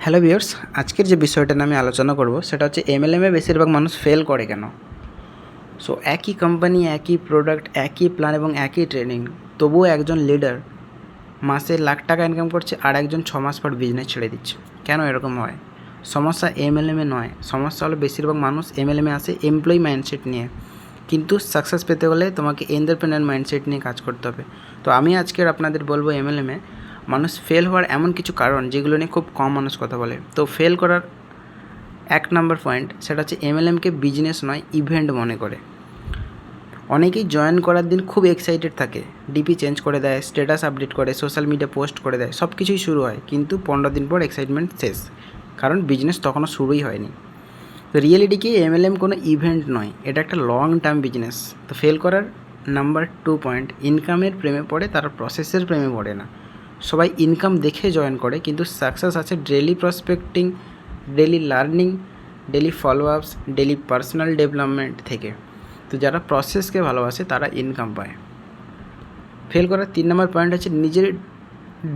Hello viewers, আজকের যে বিষয়টা নিয়ে আমি আলোচনা করব সেটা হচ্ছে এমএলএমে বেশিরভাগ মানুষ ফেল করে কেন। সো একই কোম্পানি, একই প্রোডাক্ট, একই প্ল্যান এবং একই ট্রেনিং, তবুও একজন লিডার মাসে লাখ টাকা ইনকাম করছে আর একজন 6 মাস পর বিজনেস ছেড়ে দিচ্ছে। কেন এরকম হয়? সমস্যা এমএলএমে নয়, সমস্যা হলো বেশিরভাগ মানুষ এমএলএমে আসে এমপ্লয়ি মাইন্ডসেট নিয়ে, কিন্তু সাকসেস পেতে হলে তোমাকে এন্টারপ্রেনার মাইন্ডসেট নিয়ে কাজ করতে হবে। তো আমি আজকের আপনাদের বলবো এমএলএমে মানুষ ফেল হওয়ার এমন কিছু কারণ যেগুলো নিয়ে খুব কম মানুষ কথা বলে। তো ফেল করার 1 নম্বর পয়েন্ট সেটা হচ্ছে এমএলএমকে বিজনেস নয় ইভেন্ট মনে করে। অনেকেই জয়েন করার দিন খুব এক্সাইটেড থাকে, ডিপি চেঞ্জ করে দেয়, স্ট্যাটাস আপডেট করে, সোশ্যাল মিডিয়া পোস্ট করে দেয়, সব কিছুই শুরু হয়, কিন্তু 15 দিন পর এক্সাইটমেন্ট শেষ, কারণ বিজনেস তখনও শুরুই হয়নি। তো রিয়েলিটি কি, এমএলএম কোনো ইভেন্ট নয়, এটা একটা লং টার্ম বিজনেস। তো ফেল করার নাম্বার 2 পয়েন্ট, ইনকামের প্রেমে পড়ে, তারা প্রসেসের প্রেমে পড়ে না। সবাই ইনকাম দেখে জয়েন করে, কিন্তু সাকসেস আছে daily prospecting, daily learning, daily follow আপস, ডেলি পার্সোনাল ডেভেলপমেন্ট থেকে। তো যারা প্রসেসকে ভালোবাসে তারা ইনকাম পায়। ফেল করার 3 নম্বর পয়েন্ট হচ্ছে নিজের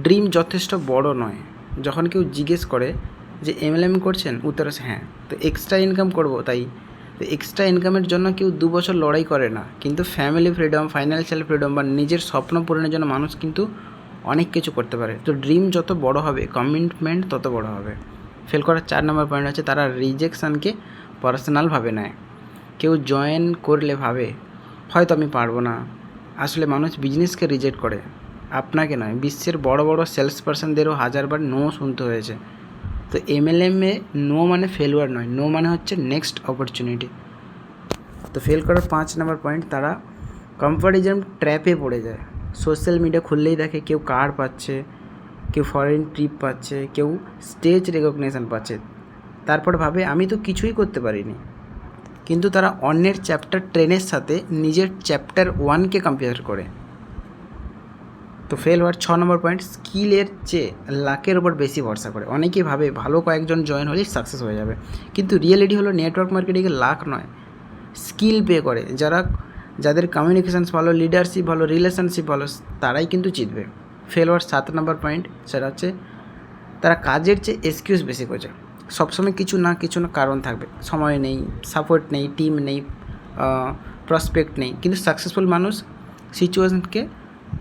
ড্রিম যথেষ্ট বড় নয়। যখন কেউ জিজ্ঞেস করে যে এমএলএম করছেন, উত্তর আছে হ্যাঁ, তো এক্সট্রা ইনকাম করব তাই। তো এক্সট্রা ইনকামের জন্য কেউ 2 বছর লড়াই করে না, কিন্তু ফ্যামিলি ফ্রিডম, ফাইন্যান্সিয়াল ফ্রিডম বা নিজের স্বপ্ন পূরণের জন্য মানুষ কিন্তু অনেক কিছু করতে পারে। তো ড্রিম যত বড় হবে, কমিটমেন্ট তত বড় হবে। ফেল করার 4 নম্বর পয়েন্ট হচ্ছে তারা রিজেকশানকে পার্সোনালভাবে নেয়। কেউ জয়েন করলে ভাবে হয়তো আমি পারবো না, আসলে মানুষ বিজনেসকে রিজেক্ট করে, আপনাকে নয়। বিশ্বের বড় বড় সেলস পার্সনদেরও হাজারবার নো শুনতে হয়েছে। তো এমএলএমে নো মানে ফেলুয়ার নয়, নো মানে হচ্ছে নেক্সট অপরচুনিটি। তো ফেল করার 5 নম্বর পয়েন্ট, তারা কম্পারিজন ট্র্যাপে পড়ে যায়। সোশ্যাল মিডিয়া খুললেই দেখে কেউ কার পাচ্ছে, কেউ ফরেন ট্রিপ পাচ্ছে, কেউ স্টেজ রেকগনিশন পাচ্ছে, তারপর ভাবে আমি তো কিছুই করতে পারিনি। কিন্তু তারা অন্যের চ্যাপ্টার 10-এর সাথে নিজের চ্যাপ্টার 1কে কম্পেয়ার করে। তো ফেল হওয়ার 6 নম্বর পয়েন্ট, স্কিলের চেয়ে লাকের ওপর বেশি ভরসা করে। অনেকেই ভাবে ভালো কয়েকজন জয়েন হলেই সাকসেস হয়ে যাবে, কিন্তু রিয়েলিটি হলো নেটওয়ার্ক মার্কেটিংয়ে লাক নয়, স্কিল পে করে। যাদের কমিউনিকেশানস ভালো, লিডারশিপ ভালো, রিলেশনশিপ ভালো, তারাই কিন্তু জিতবে। ফেল হওয়ার 7 নম্বর পয়েন্ট সেটা হচ্ছে তারা কাজের চেয়ে এক্সকিউজ বেশি খোঁজে। সবসময় কিছু না কারণ থাকবে, সময় নেই, সাপোর্ট নেই, টিম নেই, প্রসপেক্ট নেই। কিন্তু সাকসেসফুল মানুষ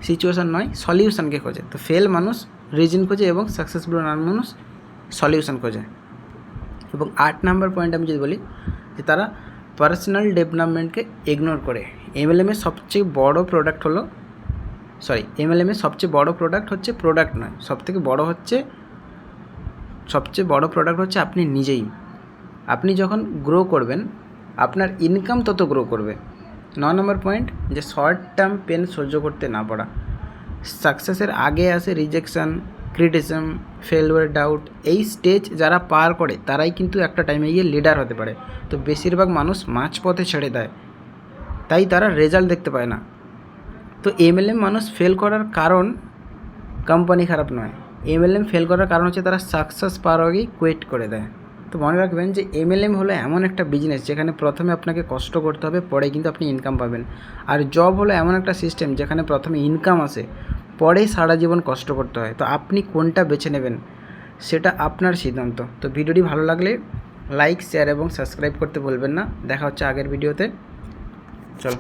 সিচুয়েশান নয়, সলিউশানকে খোঁজে। তো ফেল মানুষ রিজন খোঁজে এবং সাকসেসফুল মানুষ সলিউশন খোঁজে। এবং 8 নম্বর পয়েন্ট আমি যদি বলি যে তারা পার্সোনাল ডেভেলপমেন্টকে ইগনোর করে। এমএলএমের সবচেয়ে বড় প্রোডাক্ট হচ্ছে প্রোডাক্ট নয়, সবচেয়ে বড় প্রোডাক্ট হচ্ছে আপনি নিজেই। আপনি যখন গ্রো করবেন, আপনার ইনকাম তত গ্রো করবে। 9 নম্বর পয়েন্ট, যে শর্ট টার্ম পেন সহ্য করতে না পারা। সাকসেসের আগে আসে রিজেকশান, ক্রিটিসিজম, ফেলওয়ার, ডাউট। এই স্টেজ যারা পার করে তারাই কিন্তু একটা টাইমে গিয়ে লিডার হতে পারে। তো বেশিরভাগ মানুষ মাঝপথে ছেড়ে দেয়, তাই তারা রেজাল্ট দেখতে পায় না। তো এমএলএম মানুষ ফেল করার কারণ কোম্পানি খারাপ নয়, এমএলএম ফেল করার কারণ হচ্ছে তারা সাকসেস পাওয়ার আগেই কুইট করে দেয়। তো মনে রাখবেন যে এমএলএম হলো এমন একটা বিজনেস যেখানে প্রথমে আপনাকে কষ্ট করতে হবে, পরে কিন্তু আপনি ইনকাম পাবেন। আর জব হলো এমন একটা সিস্টেম যেখানে প্রথমে ইনকাম আসে, পরে সারা জীবন কষ্ট করতে হয়। তো আপনি কোনটা বেছে নেবেন সেটা আপনার সিদ্ধান্ত। তো ভিডিওটি ভালো লাগলে লাইক, শেয়ার এবং সাবস্ক্রাইব করতে ভুলবেন না। দেখা হচ্ছে আগের ভিডিওতে। চলো।